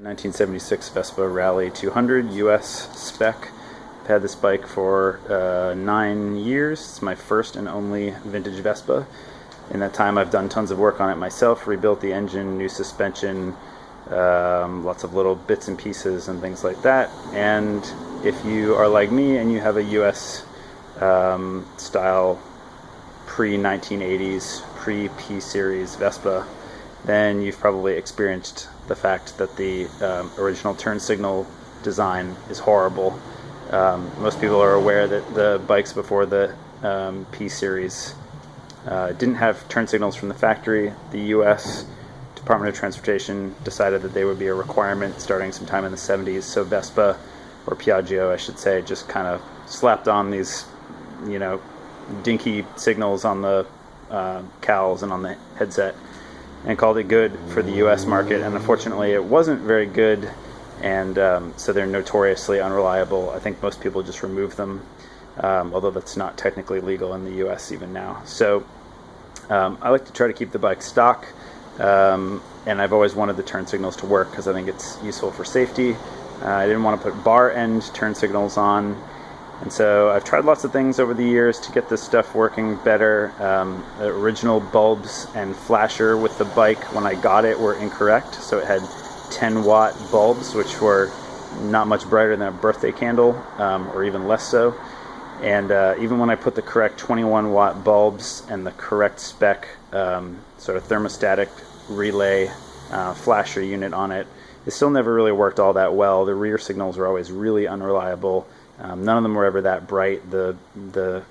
1976 Vespa Rally 200 US spec. I've had this bike for 9 years. It's my first and only vintage Vespa. In that time I've done tons of work on it myself, rebuilt the engine, new suspension, lots of little bits and pieces and things like that. And if you are like me and you have a US style pre-1980s, pre-P-Series Vespa, then you've probably experienced the fact that the original turn signal design is horrible. Most people are aware that the bikes before the P-Series didn't have turn signals from the factory. The US Department of Transportation decided that they would be a requirement starting sometime in the 70s, so Vespa, or Piaggio I should say, just kind of slapped on these, you know, dinky signals on the cowls and on the headset and called it good for the US market. And unfortunately it wasn't very good, and so they're notoriously unreliable. I think most people just remove them, although that's not technically legal in the US even now. So I like to try to keep the bike stock, and I've always wanted the turn signals to work because I think it's useful for safety. I didn't want to put bar end turn signals on, and so I've tried lots of things over the years to get this stuff working better. The original bulbs and flasher with the bike when I got it were incorrect, so it had 10-watt bulbs, which were not much brighter than a birthday candle, or even less so. And even when I put the correct 21-watt bulbs and the correct spec sort of thermostatic relay flasher unit on it, it still never really worked all that well. The rear signals were always really unreliable. None of them were ever that bright. The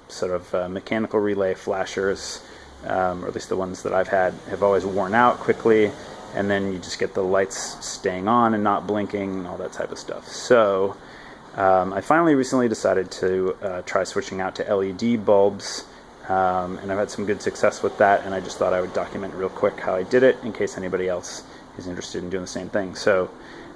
sort of mechanical relay flashers, or at least the ones that I've had, have always worn out quickly, and then you just get the lights staying on and not blinking and all that type of stuff. So I finally recently decided to try switching out to LED bulbs, and I've had some good success with that, and I just thought I would document real quick how I did it in case anybody else is interested in doing the same thing. So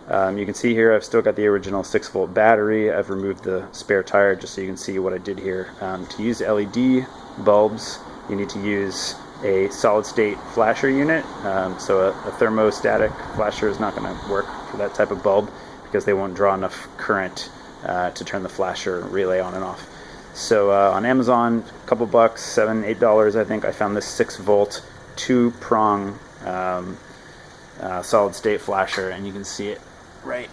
you can see here I've still got the original 6-volt battery. I've removed the spare tire just so you can see what I did here. To use LED bulbs, you need to use a solid-state flasher unit. So a thermostatic flasher is not going to work for that type of bulb because they won't draw enough current to turn the flasher relay on and off. So on Amazon, a couple bucks, $7, $8 I think, I found this 6-volt 2-prong solid-state flasher, and you can see it right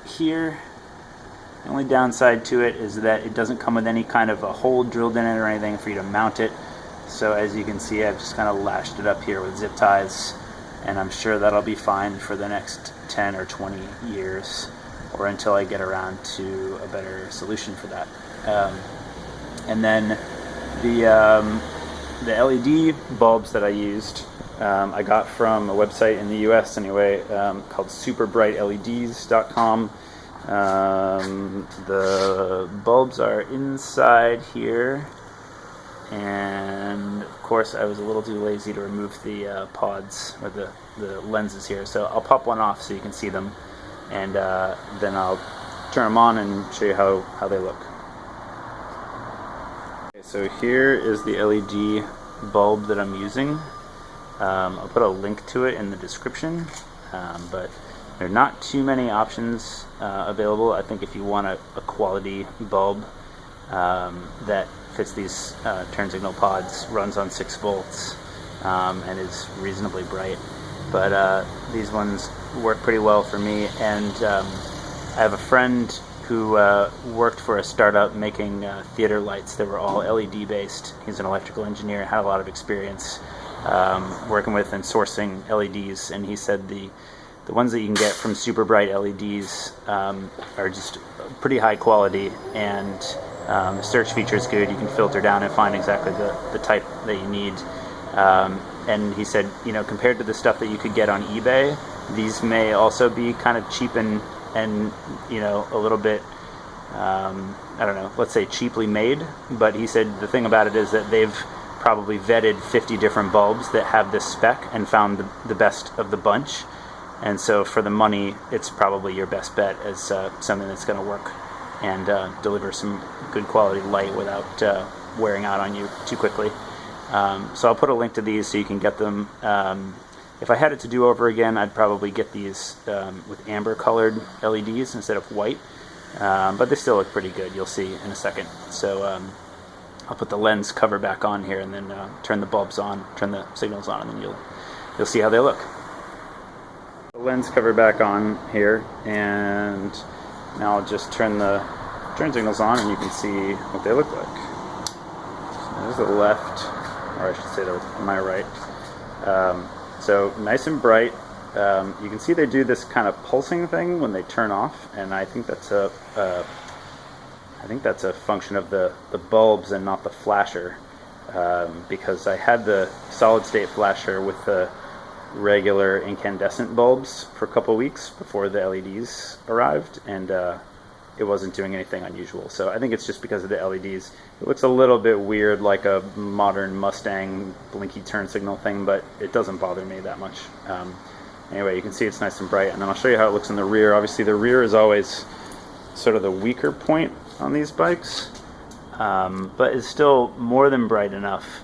here. The only downside to it is that it doesn't come with any kind of a hole drilled in it or anything for you to mount it. So as you can see, I've just kind of lashed it up here with zip ties, and I'm sure that'll be fine for the next 10 or 20 years, or until I get around to a better solution for that. And then the LED bulbs that I used, I got from a website in the US anyway, called superbrightleds.com. The bulbs are inside here, and of course I was a little too lazy to remove the pods, or the lenses here, so I'll pop one off so you can see them, and then I'll turn them on and show you how they look. Okay, so here is the LED bulb that I'm using. I'll put a link to it in the description, but there are not too many options available. I think if you want a quality bulb that fits these turn signal pods, runs on 6 volts, and is reasonably bright. But these ones work pretty well for me, and I have a friend who worked for a startup making theater lights that were all LED based. He's an electrical engineer, had a lot of experience working with and sourcing LEDs, and he said the ones that you can get from super bright LEDs are just pretty high quality, and the search feature is good. You can filter down and find exactly the type that you need, and he said, you know, compared to the stuff that you could get on eBay, these may also be kind of cheap and you know, a little bit I don't know, let's say cheaply made. But he said the thing about it is that they've probably vetted 50 different bulbs that have this spec and found the best of the bunch, and so for the money it's probably your best bet as something that's going to work and deliver some good quality light without wearing out on you too quickly. So I'll put a link to these so you can get them. If I had it to do over again, I'd probably get these with amber colored LEDs instead of white, but they still look pretty good, you'll see in a second. So I'll put the lens cover back on here and then turn the bulbs on, turn the signals on, and then you'll see how they look. The lens cover back on here, and now I'll just turn the turn signals on and you can see what they look like. So there's the left, or I should say my right. So nice and bright. You can see they do this kind of pulsing thing when they turn off, and I think that's a function of the bulbs and not the flasher, because I had the solid state flasher with the regular incandescent bulbs for a couple weeks before the LEDs arrived, and it wasn't doing anything unusual. So I think it's just because of the LEDs. It looks a little bit weird, like a modern Mustang blinky turn signal thing, but it doesn't bother me that much. Anyway, you can see it's nice and bright, and then I'll show you how it looks in the rear. Obviously the rear is always sort of the weaker point on these bikes, but it's still more than bright enough.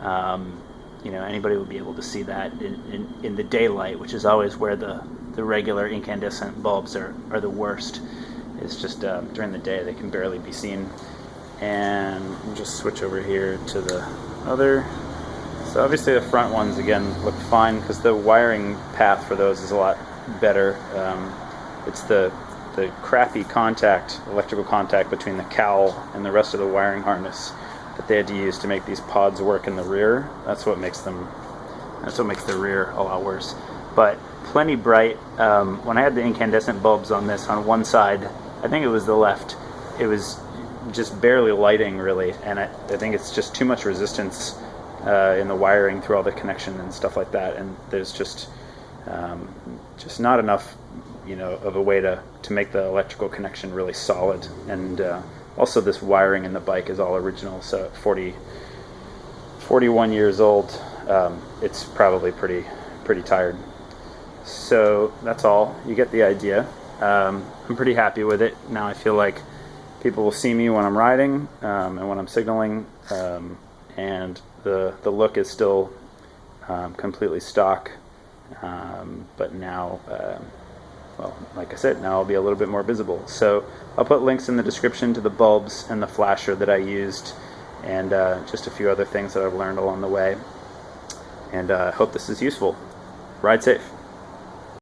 You know, anybody would be able to see that in the daylight, which is always where the regular incandescent bulbs are the worst. It's just during the day they can barely be seen. And we'll just switch over here to the other. So obviously the front ones again look fine because the wiring path for those is a lot better. It's the crappy electrical contact between the cowl and the rest of the wiring harness that they had to use to make these pods work in the rear. That's what makes the rear a lot worse. But plenty bright. When I had the incandescent bulbs on this, on one side, I think it was the left, it was just barely lighting really, and I think it's just too much resistance in the wiring through all the connection and stuff like that, and there's just not enough, you know, of a way to make the electrical connection really solid. And also this wiring in the bike is all original, so at 41 years old, it's probably pretty tired. So that's all. You get the idea. I'm pretty happy with it. Now I feel like people will see me when I'm riding and when I'm signaling, and the look is still completely stock, but now, well, like I said, now I'll be a little bit more visible. So I'll put links in the description to the bulbs and the flasher that I used, and just a few other things that I've learned along the way. And I hope this is useful. Ride safe.